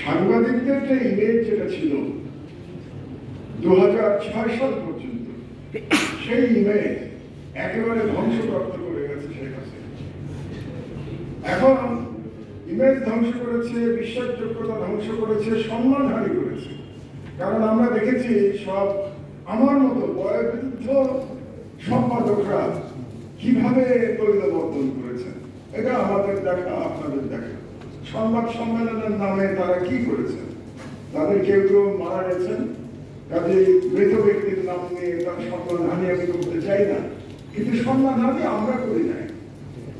সাংবাদিকদের যে ইমেজ যেটা ছিল 2006 সাল পর্যন্ত, সেই ইমেজ একেবারে ধ্বংসপ্রাপ্ত করে গেছে শেখ হাসিনা। এখন ইমেজ ধ্বংস করেছে, বিশ্বাসযোগ্যতা ধ্বংস করেছে, সম্মানহানি করেছে। কারণ আমরা দেখেছি সব আমার মতো বয়োবৃদ্ধ সম্পাদকরা কিভাবে তৈলবর্ধন করেছেন। এটা আমাদের দেখা, আপনাদের দেখা। সংবাদ সম্মেলনের নামে তারা কি করেছেন? তাদের কেউ কেউ মারা গেছেন, কাজে মৃত ব্যক্তির নাম নিয়ে তার সম্মানহানি আমি করতে চাই না, কিন্তু সম্মানহানি আমরা করি নাই।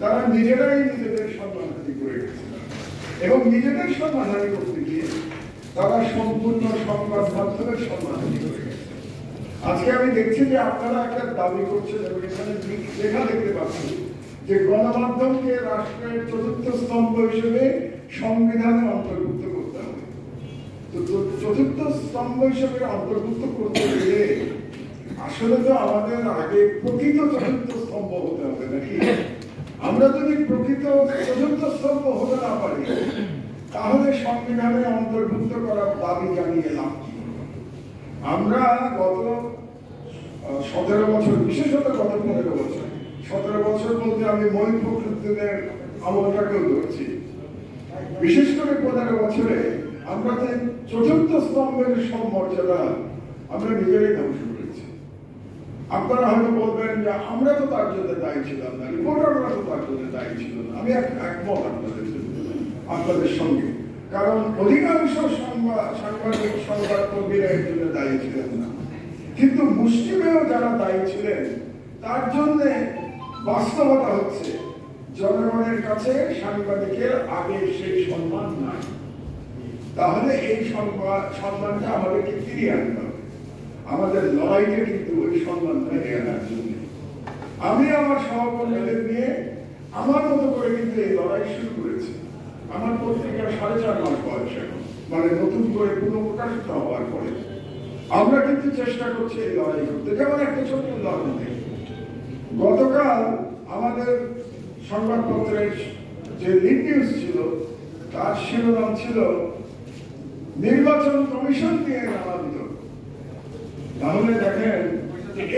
তারা নিজেরাই নিজেদের সম্মানহানি করে গেছে এবং নিজেদের সম্মানহানি করতে গিয়ে তারা সম্পূর্ণ সংবাদ মাধ্যমের সম্মানহানি করে গেছে। আজকে আমি দেখছি যে আপনারা একটা দাবি করছেন এবং এখানে লেখা দেখতে পাচ্ছি যে গণমাধ্যমকে রাষ্ট্রের চতুর্থ স্তম্ভ হিসেবে সংবিধানে অন্তর্ভুক্ত করতে হবে। তো চতুর্থ স্তম্ভ হিসেবে অন্তর্ভুক্ত করতে গেলে আসলে তো আমাদের আগে প্রকৃত চতুর্থ স্তম্ভ হতে হবে নাকি? আমরা যদি প্রকৃত চতুর্থ স্তম্ভ হতে না পারি তাহলে সংবিধানে অন্তর্ভুক্ত করার দাবি জানিয়ে লাভ কি? আমরা গত 17 বছর, বিশেষত গত 15 বছর, 17 বছর বলতে আমি মঈন ফখরুদ্দিনের আমলটাকেও ধরছি, বিশেষ করে 15 বছরে আমরা যে চতুর্থ স্তম্ভের সব মর্যাদা আমরা নিজেরাই ধ্বংস করেছি। আপনারা হয়তো বলবেন যে আমরা তো তার জন্য দায়ী ছিলাম না, রিপোর্টাররা তো তার জন্য দায়ী ছিল না। আমি একমত আপনাদের সঙ্গে, কারণ অধিকাংশ সাংবাদিক সংবাদকর্মীরা এর জন্য দায়ী ছিলেন না, কিন্তু মুষ্টিমেয় যারা দায়ী ছিলেন তার জন্য বাস্তবতা হচ্ছে জনগণের কাছে সাংবাদিকের আগে সেই সম্মান নাই। তাহলে এই সম্মানটা আমাদেরকে ফিরিয়ে আনতে হবে। আমাদের লড়াইটা কিন্তু ওই সম্মানটা নিয়ে আনার জন্য। আমি আমার সহকর্মীদের নিয়ে আমার মতো করে কিন্তু এই লড়াই শুরু করেছি। আমার পত্রিকা 4.5 মাস বয়স এখন, মানে নতুন করে পুনঃপ্রকাশিত হওয়ার পরে আমরা কিন্তু চেষ্টা করছি এই লড়াই করতে। যেমন একটা ছোট্ট উদাহরণ দিই, গতকাল আমাদের সংবাদপত্রের যে লিড নিউজ ছিল তার শিরোনাম ছিল নির্বাচন কমিশন নিয়ে নানা বিতর্ক। তাহলে দেখেন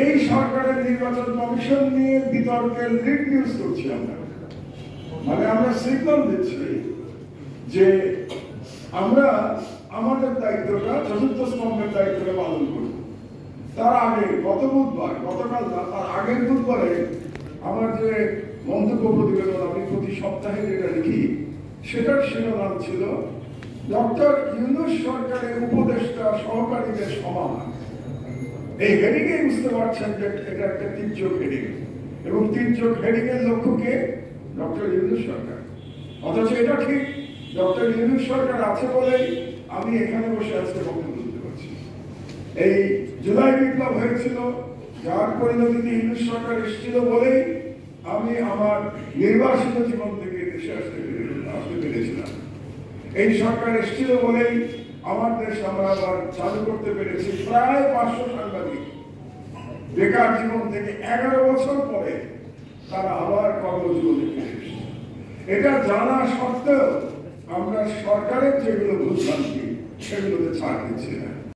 এই সরকারের নির্বাচন কমিশন নিয়ে বিতর্কের লিড নিউজ করছি আমরা, মানে আমরা সিগন্যাল দিচ্ছি যে আমরা আমাদের দায়িত্বটা, চতুর্থ স্তম্ভের দায়িত্বটা পালন করব। তার আগে গতকাল না, তার আগের বুধবারে আমার যে মন্তব্য প্রতিবেদন আমি প্রতি সপ্তাহে যেটা লিখি সেটার শিরোনাম ছিল ডক্টর ইউনূস সরকারের উপদেষ্টা সহকারীদের সমাধান। এই হেডিংয়ে বুঝতে পারছেন যে এটা একটা তির্যক হেডিং, এবং তির্যক হেডিং এর লক্ষ্যকে ডক্টর ইউনূস সরকার। অথচ এটা ঠিক, ডক্টর ইউনূস সরকার আছে বলেই আমি এখানে বসে আজকে বক্তব্য দিতে পারছি। এই জুলাই বিপ্লব হয়েছিল, যার পরিণতিতে ইউনূস সরকার এসেছিল বলেই আমি আমার নির্বাসিত জীবন থেকে দেশে আসতে পেরেছিলাম। এই সরকার এসেছিল বলেই আমার দেশ আমরা আবার চালু করতে পেরেছি। প্রায় 500 সাংবাদিক বেকার জীবন থেকে 11 বছর পরে তারা আবার কর্মজীবনে ফিরে এসেছে। এটা জানা সত্ত্বেও আমরা সরকারের যেগুলো ভুলভ্রান্তি সেগুলোতে ছাড় দিচ্ছি না।